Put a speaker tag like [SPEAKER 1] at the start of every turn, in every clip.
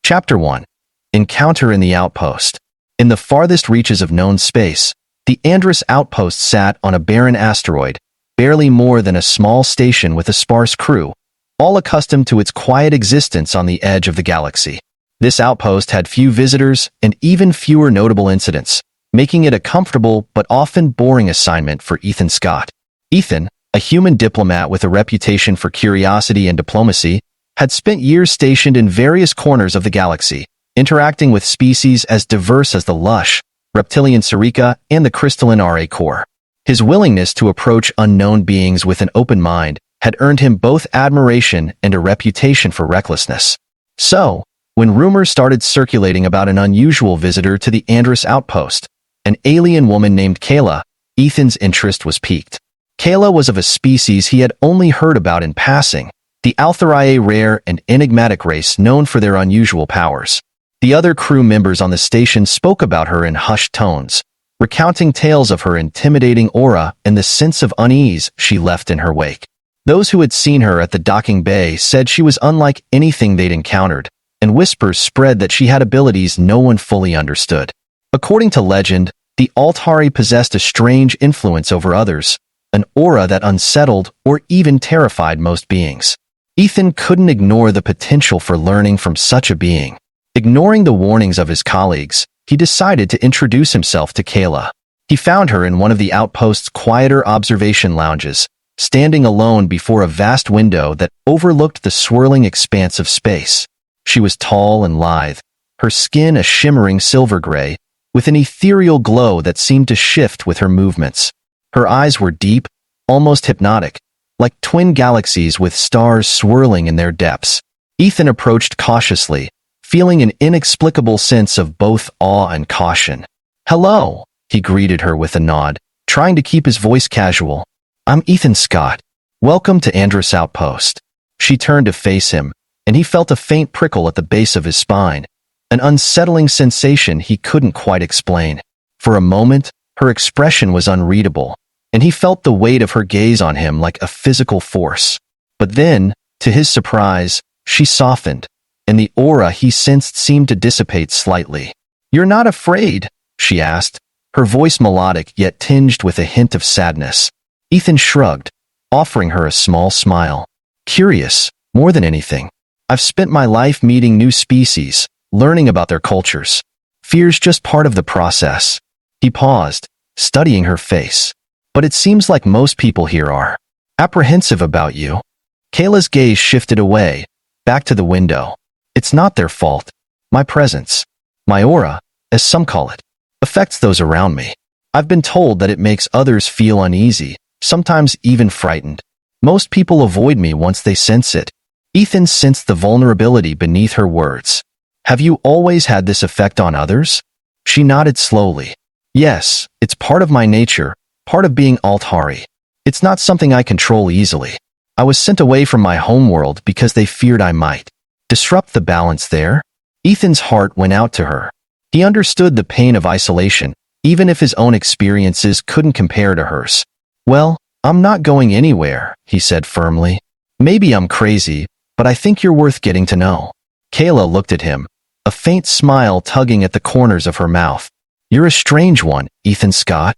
[SPEAKER 1] Chapter 1. Encounter in the Outpost. In the farthest reaches of known space, the Andrus outpost sat on a barren asteroid, barely more than a small station with a sparse crew, all accustomed to its quiet existence on the edge of the galaxy. This outpost had few visitors and even fewer notable incidents, making it a comfortable but often boring assignment for Ethan Scott. Ethan, a human diplomat with a reputation for curiosity and diplomacy, had spent years stationed in various corners of the galaxy, interacting with species as diverse as the lush, reptilian Sarika and the crystalline Ra core. His willingness to approach unknown beings with an open mind had earned him both admiration and a reputation for recklessness. So, when rumors started circulating about an unusual visitor to the Andrus outpost, an alien woman named Kayla, Ethan's interest was piqued. Kayla was of a species he had only heard about in passing, the Althariae, rare and enigmatic race known for their unusual powers. The other crew members on the station spoke about her in hushed tones, recounting tales of her intimidating aura and the sense of unease she left in her wake. Those who had seen her at the docking bay said she was unlike anything they'd encountered, and whispers spread that she had abilities no one fully understood. According to legend, the Altari possessed a strange influence over others, an aura that unsettled or even terrified most beings. Ethan couldn't ignore the potential for learning from such a being. Ignoring the warnings of his colleagues, he decided to introduce himself to Kayla. He found her in one of the outpost's quieter observation lounges, standing alone before a vast window that overlooked the swirling expanse of space. She was tall and lithe, her skin a shimmering silver gray, with an ethereal glow that seemed to shift with her movements. Her eyes were deep, almost hypnotic, like twin galaxies with stars swirling in their depths. Ethan approached cautiously, feeling an inexplicable sense of both awe and caution. "Hello," he greeted her with a nod, trying to keep his voice casual. "I'm Ethan Scott. Welcome to Andrus Outpost." She turned to face him, and he felt a faint prickle at the base of his spine, an unsettling sensation he couldn't quite explain. For a moment, her expression was unreadable, and he felt the weight of her gaze on him like a physical force. But then, to his surprise, she softened, and the aura he sensed seemed to dissipate slightly. "You're not afraid?" she asked, her voice melodic yet tinged with a hint of sadness. Ethan shrugged, offering her a small smile. "Curious, more than anything. I've spent my life meeting new species, learning about their cultures. Fear's just part of the process." He paused, studying her face. "But it seems like most people here are apprehensive about you." Kayla's gaze shifted away, back to the window. "It's not their fault. My presence, my aura, as some call it, affects those around me. I've been told that it makes others feel uneasy, sometimes even frightened. Most people avoid me once they sense it." Ethan sensed the vulnerability beneath her words. "Have you always had this effect on others?" She nodded slowly. "Yes, it's part of my nature, part of being Altari. It's not something I control easily. I was sent away from my homeworld because they feared I might disrupt the balance there." Ethan's heart went out to her. He understood the pain of isolation, even if his own experiences couldn't compare to hers. "Well, I'm not going anywhere," he said firmly. "Maybe I'm crazy, but I think you're worth getting to know." Kayla looked at him, a faint smile tugging at the corners of her mouth. "You're a strange one, Ethan Scott."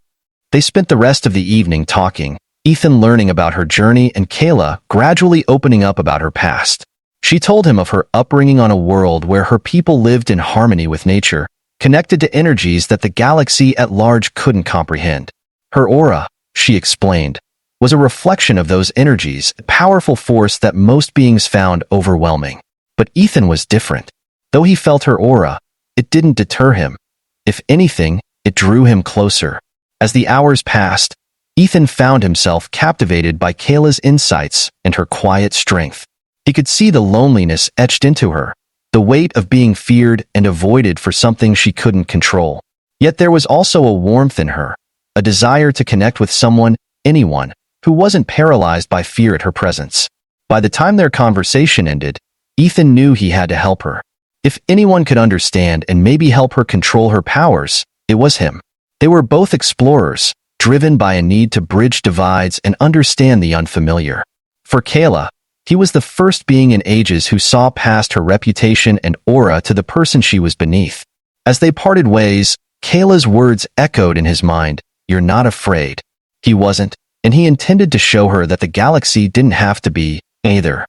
[SPEAKER 1] They spent the rest of the evening talking, Ethan learning about her journey and Kayla gradually opening up about her past. She told him of her upbringing on a world where her people lived in harmony with nature, connected to energies that the galaxy at large couldn't comprehend. Her aura, she explained, was a reflection of those energies, a powerful force that most beings found overwhelming. But Ethan was different. Though he felt her aura, it didn't deter him. If anything, it drew him closer. As the hours passed, Ethan found himself captivated by Kayla's insights and her quiet strength. He could see the loneliness etched into her, the weight of being feared and avoided for something she couldn't control. Yet there was also a warmth in her, a desire to connect with someone, anyone, who wasn't paralyzed by fear at her presence. By the time their conversation ended, Ethan knew he had to help her. If anyone could understand and maybe help her control her powers, it was him. They were both explorers, driven by a need to bridge divides and understand the unfamiliar. For Kayla, He was the first being in ages who saw past her reputation and aura to the person she was beneath. As they parted ways, Kayla's words echoed in his mind, "You're not afraid." He wasn't, and he intended to show her that the galaxy didn't have to be, either.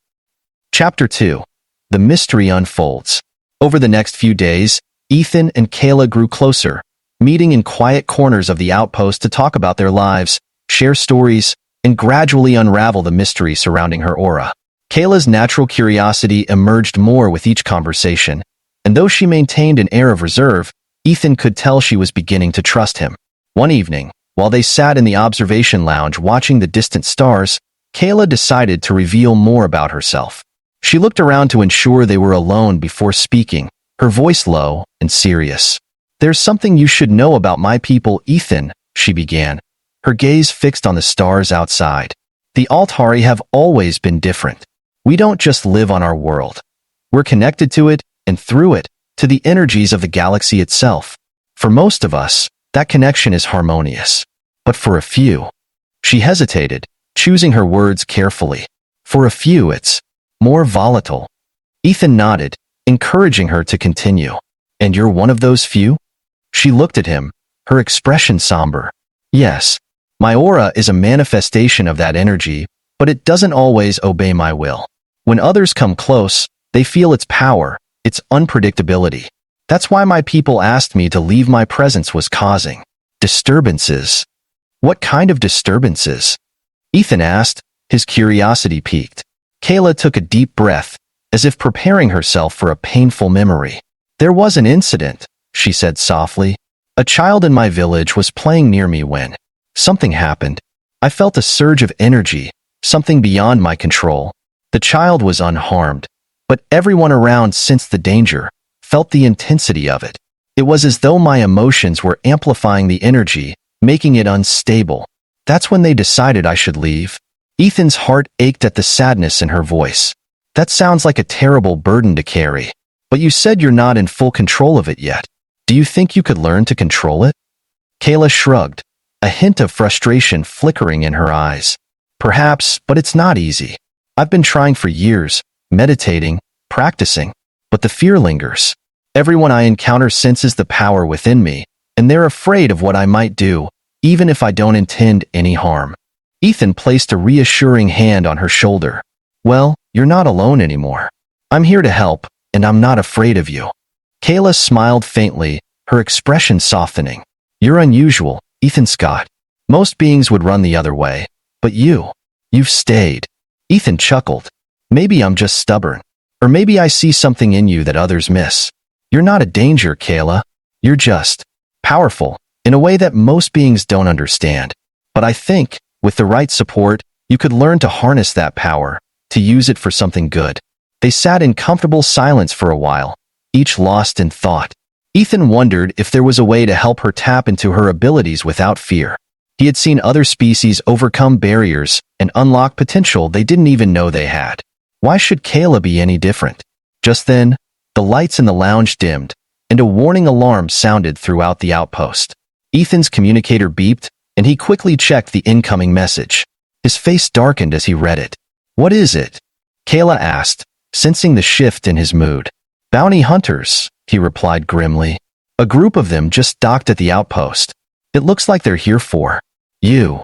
[SPEAKER 1] Chapter 2. The Mystery Unfolds. Over the next few days, Ethan and Kayla grew closer, meeting in quiet corners of the outpost to talk about their lives, share stories, and gradually unravel the mystery surrounding her aura. Kayla's natural curiosity emerged more with each conversation, and though she maintained an air of reserve, Ethan could tell she was beginning to trust him. One evening, while they sat in the observation lounge watching the distant stars, Kayla decided to reveal more about herself. She looked around to ensure they were alone before speaking, her voice low and serious. "There's something you should know about my people, Ethan," she began, her gaze fixed on the stars outside. "The Altari have always been different. We don't just live on our world. We're connected to it, and through it, to the energies of the galaxy itself. For most of us, that connection is harmonious. But for a few—" She hesitated, choosing her words carefully. "For a few, it's more volatile." Ethan nodded, encouraging her to continue. "And you're one of those few?" She looked at him, her expression somber. "Yes, my aura is a manifestation of that energy, but it doesn't always obey my will. When others come close, they feel its power, its unpredictability. That's why my people asked me to leave. My presence was causing disturbances." "What kind of disturbances?" Ethan asked, his curiosity piqued. Kayla took a deep breath, as if preparing herself for a painful memory. "There was an incident," she said softly. "A child in my village was playing near me when something happened. I felt a surge of energy, something beyond my control. The child was unharmed, but everyone around sensed the danger, felt the intensity of it. It was as though my emotions were amplifying the energy, making it unstable. That's when they decided I should leave." Ethan's heart ached at the sadness in her voice. "That sounds like a terrible burden to carry. But you said you're not in full control of it yet. Do you think you could learn to control it?" Kayla shrugged, a hint of frustration flickering in her eyes. "Perhaps, but it's not easy. I've been trying for years, meditating, practicing, but the fear lingers. Everyone I encounter senses the power within me, and they're afraid of what I might do, even if I don't intend any harm." Ethan placed a reassuring hand on her shoulder. "Well, you're not alone anymore. I'm here to help, and I'm not afraid of you." Kayla smiled faintly, her expression softening. "You're unusual, Ethan Scott. Most beings would run the other way, but you've stayed." Ethan chuckled. "Maybe I'm just stubborn. Or maybe I see something in you that others miss. You're not a danger, Kayla. You're just powerful, in a way that most beings don't understand. But I think, with the right support, you could learn to harness that power, to use it for something good." They sat in comfortable silence for a while, each lost in thought. Ethan wondered if there was a way to help her tap into her abilities without fear. He had seen other species overcome barriers and unlock potential they didn't even know they had. Why should Kayla be any different? Just then, the lights in the lounge dimmed, and a warning alarm sounded throughout the outpost. Ethan's communicator beeped, and he quickly checked the incoming message. His face darkened as he read it. "What is it?" Kayla asked, sensing the shift in his mood. "Bounty hunters," he replied grimly. "A group of them just docked at the outpost. It looks like they're here for you."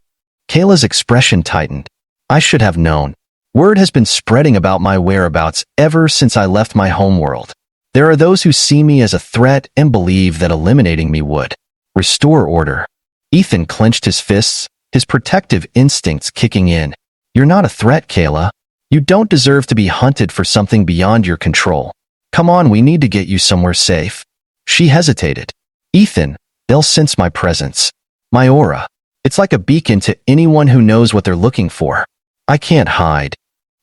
[SPEAKER 1] Kayla's expression tightened. "I should have known. Word has been spreading about my whereabouts ever since I left my homeworld. There are those who see me as a threat and believe that eliminating me would restore order." Ethan clenched his fists, his protective instincts kicking in. "You're not a threat, Kayla. You don't deserve to be hunted for something beyond your control. Come on, we need to get you somewhere safe." She hesitated. "Ethan, they'll sense my presence. My aura. It's like a beacon to anyone who knows what they're looking for. I can't hide."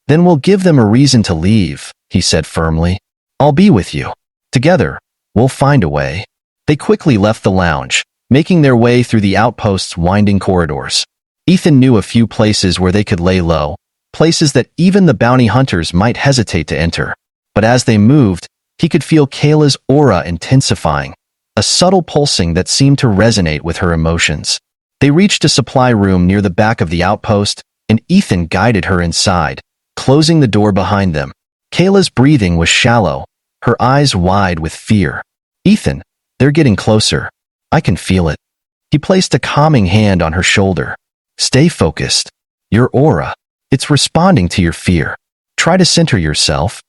[SPEAKER 1] "Then we'll give them a reason to leave," he said firmly. "I'll be with you. Together, we'll find a way." They quickly left the lounge, making their way through the outpost's winding corridors. Ethan knew a few places where they could lay low, places that even the bounty hunters might hesitate to enter. But as they moved, he could feel Kayla's aura intensifying, a subtle pulsing that seemed to resonate with her emotions. They reached a supply room near the back of the outpost, and Ethan guided her inside, closing the door behind them. Kayla's breathing was shallow, her eyes wide with fear. Ethan, they're getting closer. I can feel it. He placed a calming hand on her shoulder. Stay focused. Your aura, it's responding to your fear. Try to center yourself.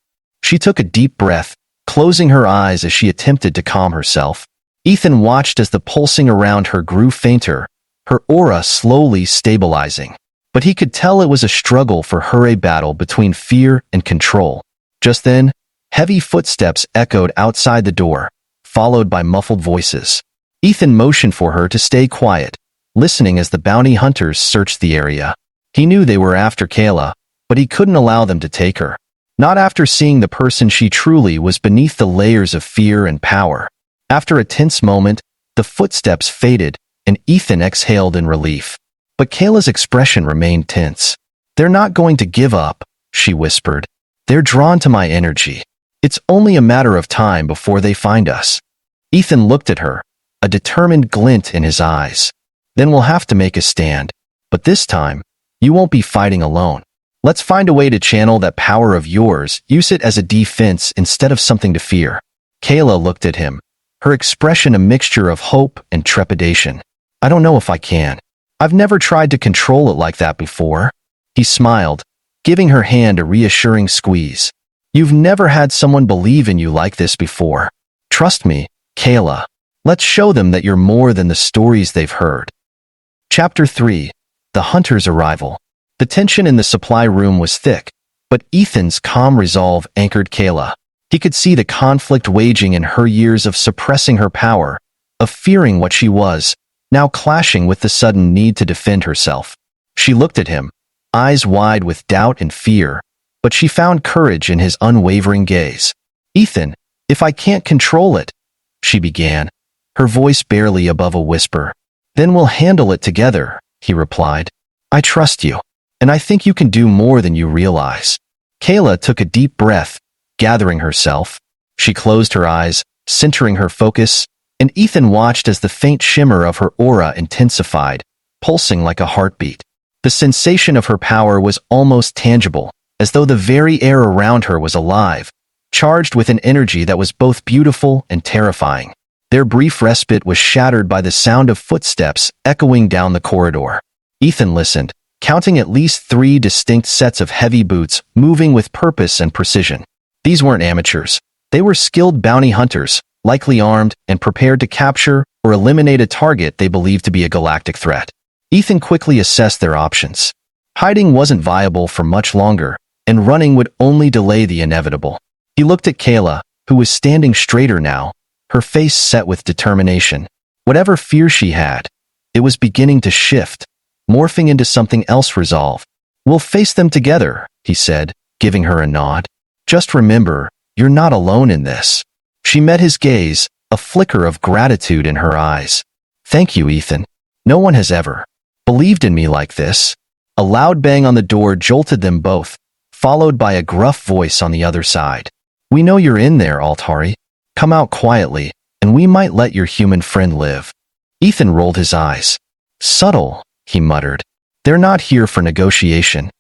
[SPEAKER 1] She took a deep breath, closing her eyes as she attempted to calm herself. Ethan watched as the pulsing around her grew fainter, her aura slowly stabilizing. But he could tell it was a struggle for her, a battle between fear and control. Just then, heavy footsteps echoed outside the door, followed by muffled voices. Ethan motioned for her to stay quiet, listening as the bounty hunters searched the area. He knew they were after Kayla, but he couldn't allow them to take her. Not after seeing the person she truly was beneath the layers of fear and power. After a tense moment, the footsteps faded, and Ethan exhaled in relief. But Kayla's expression remained tense. They're not going to give up, she whispered. They're drawn to my energy. It's only a matter of time before they find us. Ethan looked at her, a determined glint in his eyes. Then we'll have to make a stand. But this time, you won't be fighting alone. Let's find a way to channel that power of yours, use it as a defense instead of something to fear. Kayla looked at him, her expression a mixture of hope and trepidation. I don't know if I can. I've never tried to control it like that before. He smiled, giving her hand a reassuring squeeze. You've never had someone believe in you like this before. Trust me, Kayla. Let's show them that you're more than the stories they've heard. Chapter 3. The Hunter's Arrival. The tension in the supply room was thick, but Ethan's calm resolve anchored Kayla. He could see the conflict waging in her, years of suppressing her power, of fearing what she was, now clashing with the sudden need to defend herself. She looked at him, eyes wide with doubt and fear, but she found courage in his unwavering gaze. Ethan, if I can't control it, she began, her voice barely above a whisper. Then we'll handle it together, he replied. I trust you, and I think you can do more than you realize. Kayla took a deep breath, gathering herself. She closed her eyes, centering her focus, and Ethan watched as the faint shimmer of her aura intensified, pulsing like a heartbeat. The sensation of her power was almost tangible, as though the very air around her was alive, charged with an energy that was both beautiful and terrifying. Their brief respite was shattered by the sound of footsteps echoing down the corridor. Ethan listened, counting at least 3 distinct sets of heavy boots moving with purpose and precision. These weren't amateurs. They were skilled bounty hunters, likely armed and prepared to capture or eliminate a target they believed to be a galactic threat. Ethan quickly assessed their options. Hiding wasn't viable for much longer, and running would only delay the inevitable. He looked at Kayla, who was standing straighter now, her face set with determination. Whatever fear she had, it was beginning to shift, morphing into something else. Resolve. We'll face them together, he said, giving her a nod. Just remember, you're not alone in this. She met his gaze, a flicker of gratitude in her eyes. Thank you, Ethan. No one has ever believed in me like this. A loud bang on the door jolted them both, followed by a gruff voice on the other side. We know you're in there, Altari. Come out quietly, and we might let your human friend live. Ethan rolled his eyes. Subtle, he muttered. They're not here for negotiation.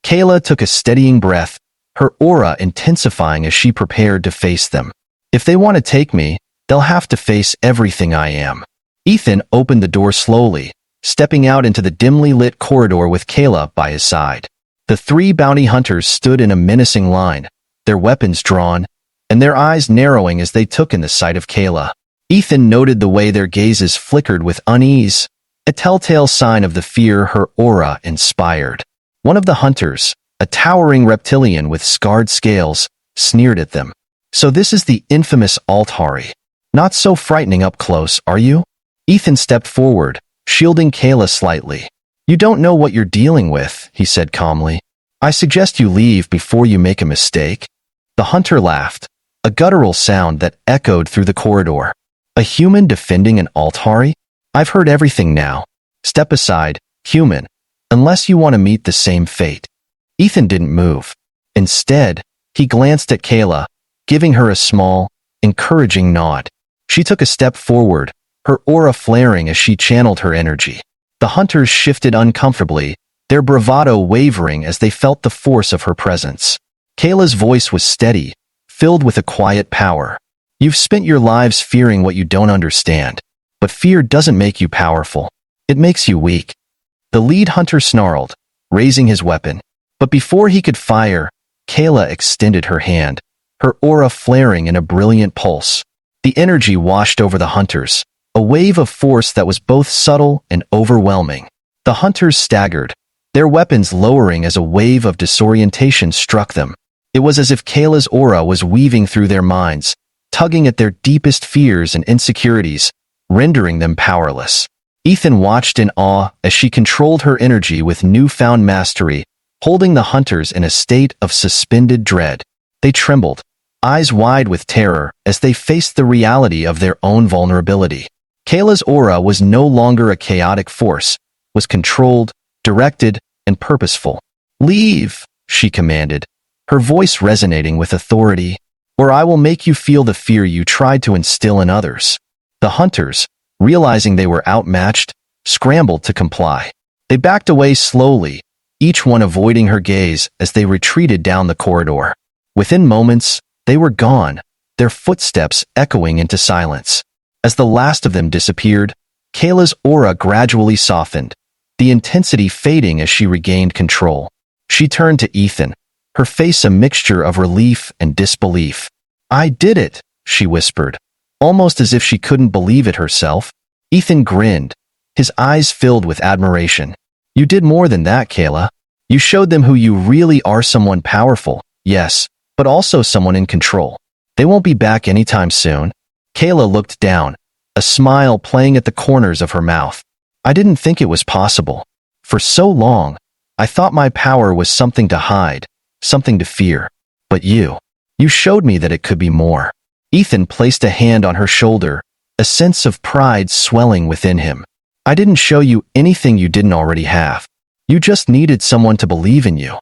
[SPEAKER 1] Kayla took a steadying breath, her aura intensifying as she prepared to face them. If they want to take me, they'll have to face everything I am. Ethan opened the door slowly, stepping out into the dimly lit corridor with Kayla by his side. The 3 bounty hunters stood in a menacing line, their weapons drawn, and their eyes narrowing as they took in the sight of Kayla. Ethan noted the way their gazes flickered with unease, a telltale sign of the fear her aura inspired. One of the hunters, a towering reptilian with scarred scales, sneered at them. So this is the infamous Altari. Not so frightening up close, are you? Ethan stepped forward, shielding Kayla slightly. You don't know what you're dealing with, he said calmly. I suggest you leave before you make a mistake. The hunter laughed, a guttural sound that echoed through the corridor. A human defending an Altari? I've heard everything now. Step aside, human, unless you want to meet the same fate. Ethan didn't move. Instead, he glanced at Kayla, giving her a small, encouraging nod. She took a step forward, her aura flaring as she channeled her energy. The hunters shifted uncomfortably, their bravado wavering as they felt the force of her presence. Kayla's voice was steady, filled with a quiet power. You've spent your lives fearing what you don't understand, but fear doesn't make you powerful. It makes you weak. The lead hunter snarled, raising his weapon. But before he could fire, Kayla extended her hand, her aura flaring in a brilliant pulse. The energy washed over the hunters, a wave of force that was both subtle and overwhelming. The hunters staggered, their weapons lowering as a wave of disorientation struck them. It was as if Kayla's aura was weaving through their minds, tugging at their deepest fears and insecurities, rendering them powerless. Ethan watched in awe as she controlled her energy with newfound mastery, holding the hunters in a state of suspended dread. They trembled, eyes wide with terror as they faced the reality of their own vulnerability. Kayla's aura was no longer a chaotic force, was controlled, directed, and purposeful. "Leave," she commanded, her voice resonating with authority, "or I will make you feel the fear you tried to instill in others." The hunters, realizing they were outmatched, scrambled to comply. They backed away slowly, each one avoiding her gaze as they retreated down the corridor. Within moments, they were gone, their footsteps echoing into silence. As the last of them disappeared, Kayla's aura gradually softened, the intensity fading as she regained control. She turned to Ethan, her face a mixture of relief and disbelief. "I did it," she whispered, almost as if she couldn't believe it herself. Ethan grinned, his eyes filled with admiration. "You did more than that, Kayla. You showed them who you really are, someone powerful, yes, but also someone in control. They won't be back anytime soon." Kayla looked down, a smile playing at the corners of her mouth. "I didn't think it was possible. For so long, I thought my power was something to hide, something to fear. But you showed me that it could be more." Ethan placed a hand on her shoulder, a sense of pride swelling within him. "I didn't show you anything you didn't already have. You just needed someone to believe in you."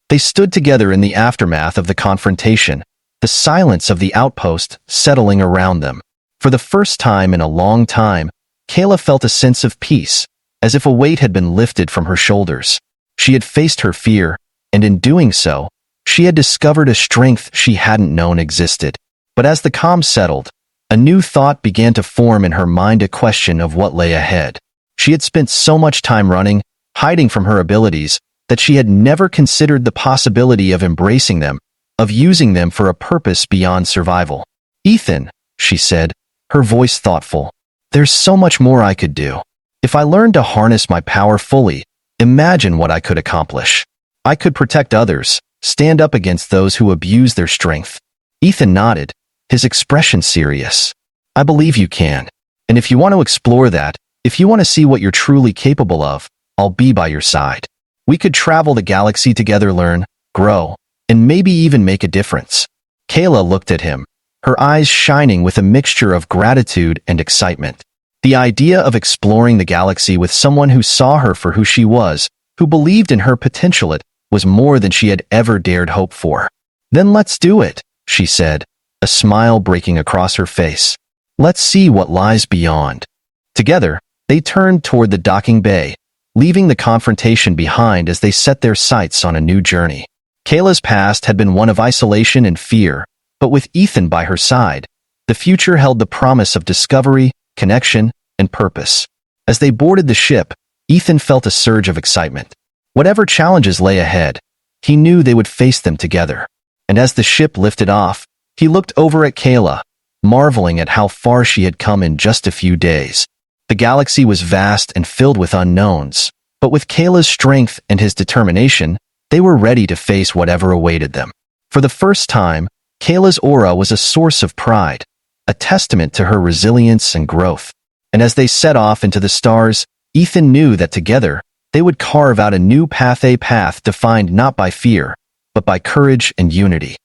[SPEAKER 1] They stood together in the aftermath of the confrontation, the silence of the outpost settling around them. For the first time in a long time, Kayla felt a sense of peace, as if a weight had been lifted from her shoulders. She had faced her fear, and in doing so, she had discovered a strength she hadn't known existed. But as the calm settled, a new thought began to form in her mind, a question of what lay ahead. She had spent so much time running, hiding from her abilities, that she had never considered the possibility of embracing them, of using them for a purpose beyond survival. "Ethan," she said, her voice thoughtful, "there's so much more I could do. If I learned to harness my power fully, imagine what I could accomplish. I could protect others, stand up against those who abuse their strength." Ethan nodded, his expression serious. "I believe you can. And if you want to explore that, if you want to see what you're truly capable of, I'll be by your side. We could travel the galaxy together, learn, grow, and maybe even make a difference." Kayla looked at him, her eyes shining with a mixture of gratitude and excitement. The idea of exploring the galaxy with someone who saw her for who she was, who believed in her potential, it was more than she had ever dared hope for. "Then let's do it," she said, a smile breaking across her face. "Let's see what lies beyond." Together, they turned toward the docking bay, leaving the confrontation behind as they set their sights on a new journey. Kayla's past had been one of isolation and fear, but with Ethan by her side, the future held the promise of discovery, connection, and purpose. As they boarded the ship, Ethan felt a surge of excitement. Whatever challenges lay ahead, he knew they would face them together. And as the ship lifted off, he looked over at Kayla, marveling at how far she had come in just a few days. The galaxy was vast and filled with unknowns, but with Kayla's strength and his determination, they were ready to face whatever awaited them. For the first time, Kayla's aura was a source of pride, a testament to her resilience and growth. And as they set off into the stars, Ethan knew that together, they would carve out a new path, a path defined not by fear, but by courage and unity.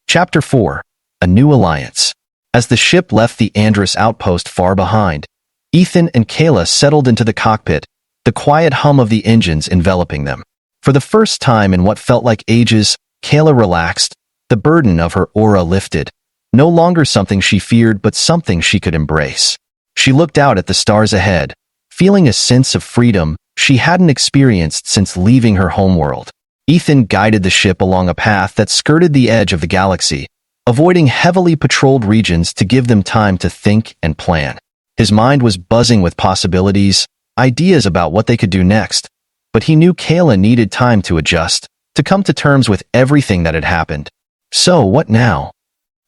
[SPEAKER 1] Chapter 4. A New Alliance. As the ship left the Andrus outpost far behind, Ethan and Kayla settled into the cockpit, the quiet hum of the engines enveloping them. For the first time in what felt like ages, Kayla relaxed, the burden of her aura lifted. No longer something she feared, but something she could embrace. She looked out at the stars ahead, feeling a sense of freedom, she hadn't experienced since leaving her homeworld. Ethan guided the ship along a path that skirted the edge of the galaxy, avoiding heavily patrolled regions to give them time to think and plan. His mind was buzzing with possibilities, ideas about what they could do next, but he knew Kayla needed time to adjust, to come to terms with everything that had happened. "So, what now?"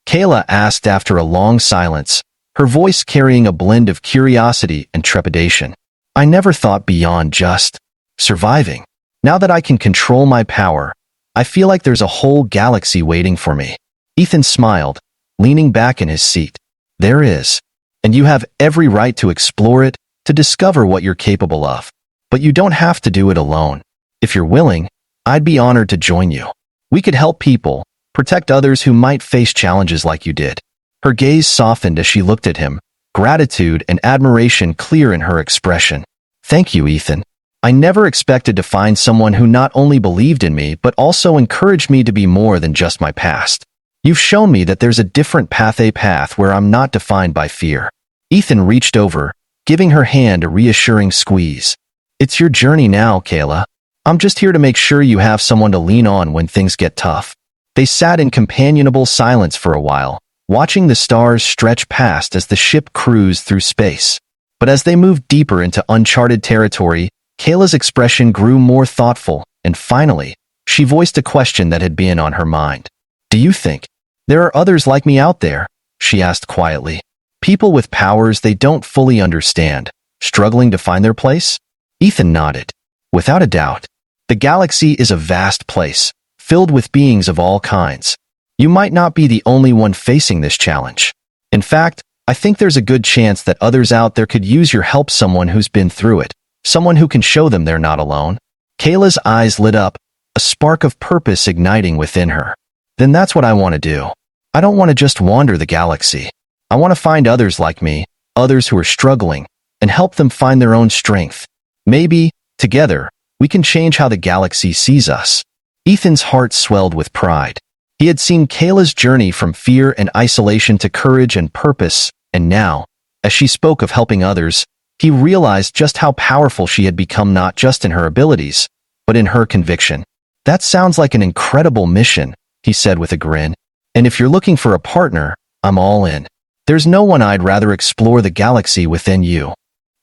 [SPEAKER 1] Kayla asked after a long silence, her voice carrying a blend of curiosity and trepidation. "I never thought beyond just surviving. Now that I can control my power, I feel like there's a whole galaxy waiting for me." Ethan smiled, leaning back in his seat. "There is. And you have every right to explore it, to discover what you're capable of. But you don't have to do it alone. If you're willing, I'd be honored to join you. We could help people, protect others who might face challenges like you did." Her gaze softened as she looked at him, gratitude and admiration clear in her expression. "Thank you, Ethan. I never expected to find someone who not only believed in me but also encouraged me to be more than just my past. You've shown me that there's a different path, a path where I'm not defined by fear." Ethan reached over, giving her hand a reassuring squeeze. "It's your journey now, Kayla. I'm just here to make sure you have someone to lean on when things get tough." They sat in companionable silence for a while, watching the stars stretch past as the ship cruised through space. But as they moved deeper into uncharted territory, Kayla's expression grew more thoughtful, and finally, she voiced a question that had been on her mind. "Do you think there are others like me out there?" she asked quietly. "People with powers they don't fully understand, struggling to find their place?" Ethan nodded. "Without a doubt. The galaxy is a vast place, filled with beings of all kinds. You might not be the only one facing this challenge. In fact, I think there's a good chance that others out there could use your help, someone who's been through it, someone who can show them they're not alone." Kayla's eyes lit up, a spark of purpose igniting within her. "Then that's what I want to do. I don't want to just wander the galaxy. I want to find others like me, others who are struggling, and help them find their own strength. Maybe, together, we can change how the galaxy sees us." Ethan's heart swelled with pride. He had seen Kayla's journey from fear and isolation to courage and purpose, and now, as she spoke of helping others, he realized just how powerful she had become, not just in her abilities, but in her conviction. "That sounds like an incredible mission," he said with a grin. "And if you're looking for a partner, I'm all in. There's no one I'd rather explore the galaxy within you."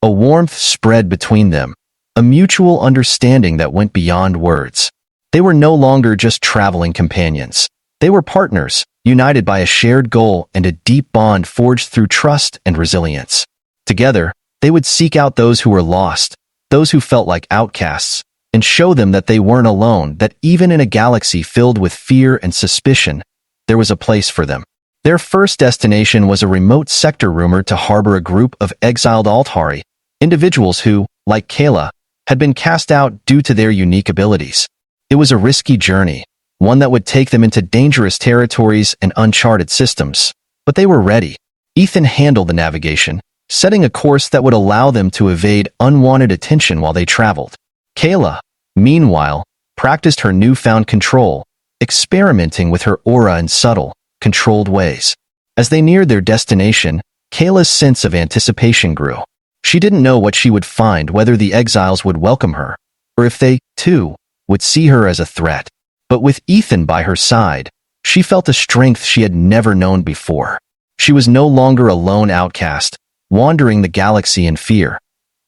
[SPEAKER 1] A warmth spread between them, a mutual understanding that went beyond words. They were no longer just traveling companions. They were partners, united by a shared goal and a deep bond forged through trust and resilience. Together, they would seek out those who were lost, those who felt like outcasts, and show them that they weren't alone, that even in a galaxy filled with fear and suspicion, there was a place for them. Their first destination was a remote sector rumored to harbor a group of exiled Altari, individuals who, like Kayla, had been cast out due to their unique abilities. It was a risky journey, one that would take them into dangerous territories and uncharted systems. But they were ready. Ethan handled the navigation, setting a course that would allow them to evade unwanted attention while they traveled. Kayla, meanwhile, practiced her newfound control, experimenting with her aura in subtle, controlled ways. As they neared their destination, Kayla's sense of anticipation grew. She didn't know what she would find, whether the exiles would welcome her, or if they, too, would see her as a threat. But with Ethan by her side, she felt a strength she had never known before. She was no longer a lone outcast, wandering the galaxy in fear.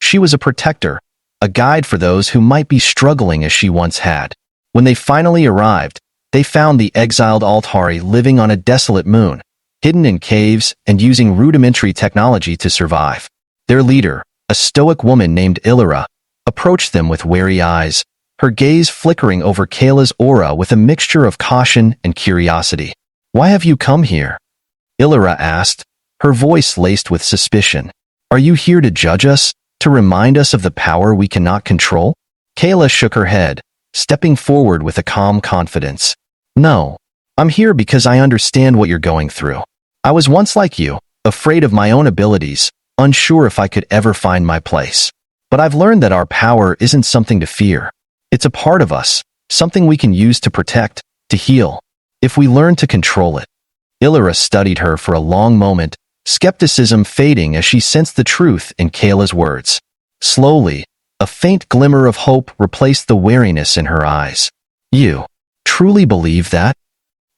[SPEAKER 1] She was a protector, a guide for those who might be struggling as she once had. When they finally arrived, they found the exiled Altari living on a desolate moon, hidden in caves and using rudimentary technology to survive. Their leader, a stoic woman named Illyra, approached them with wary eyes, her gaze flickering over Kayla's aura with a mixture of caution and curiosity. "Why have you come here?" Illyra asked, her voice laced with suspicion. "Are you here to judge us, to remind us of the power we cannot control?" Kayla shook her head, stepping forward with a calm confidence. "No, I'm here because I understand what you're going through. I was once like you, afraid of my own abilities, unsure if I could ever find my place. But I've learned that our power isn't something to fear. It's a part of us, something we can use to protect, to heal, if we learn to control it." Illyra studied her for a long moment, skepticism fading as she sensed the truth in Kayla's words. Slowly, A faint glimmer of hope replaced the wariness in her eyes. You truly believe that?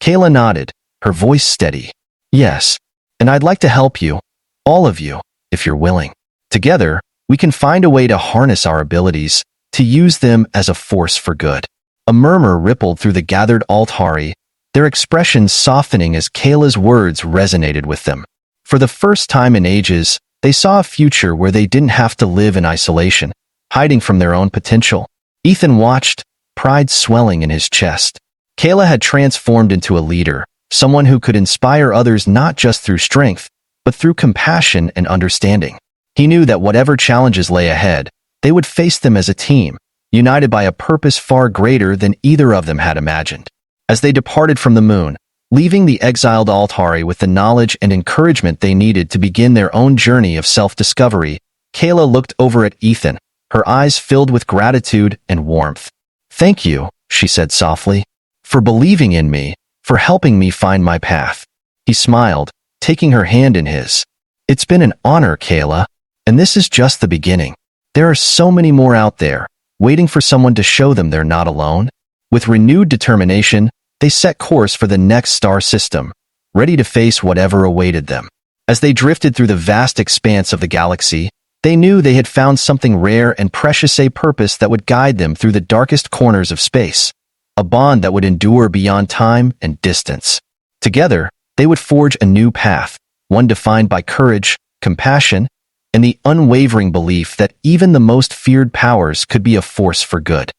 [SPEAKER 1] Kayla nodded, her voice steady. Yes, and I'd like to help you, all of you, if you're willing. Together, we can find a way to harness our abilities, to use them as a force for good. A murmur rippled through the gathered Altari, their expressions softening as Kayla's words resonated with them. For the first time in ages, they saw a future where they didn't have to live in isolation, hiding from their own potential. Ethan watched, pride swelling in his chest. Kayla had transformed into a leader, someone who could inspire others not just through strength, but through compassion and understanding. He knew that whatever challenges lay ahead, they would face them as a team, united by a purpose far greater than either of them had imagined. As they departed from the moon, leaving the exiled Altari with the knowledge and encouragement they needed to begin their own journey of self-discovery, Kayla looked over at Ethan, her eyes filled with gratitude and warmth. "Thank you," she said softly, "for believing in me, for helping me find my path." He smiled, taking her hand in his. "It's been an honor, Kayla, and this is just the beginning. There are so many more out there, waiting for someone to show them they're not alone." With renewed determination, they set course for the next star system, ready to face whatever awaited them. As they drifted through the vast expanse of the galaxy, they knew they had found something rare and precious, a purpose that would guide them through the darkest corners of space, a bond that would endure beyond time and distance. Together, they would forge a new path, one defined by courage, compassion, and the unwavering belief that even the most feared powers could be a force for good.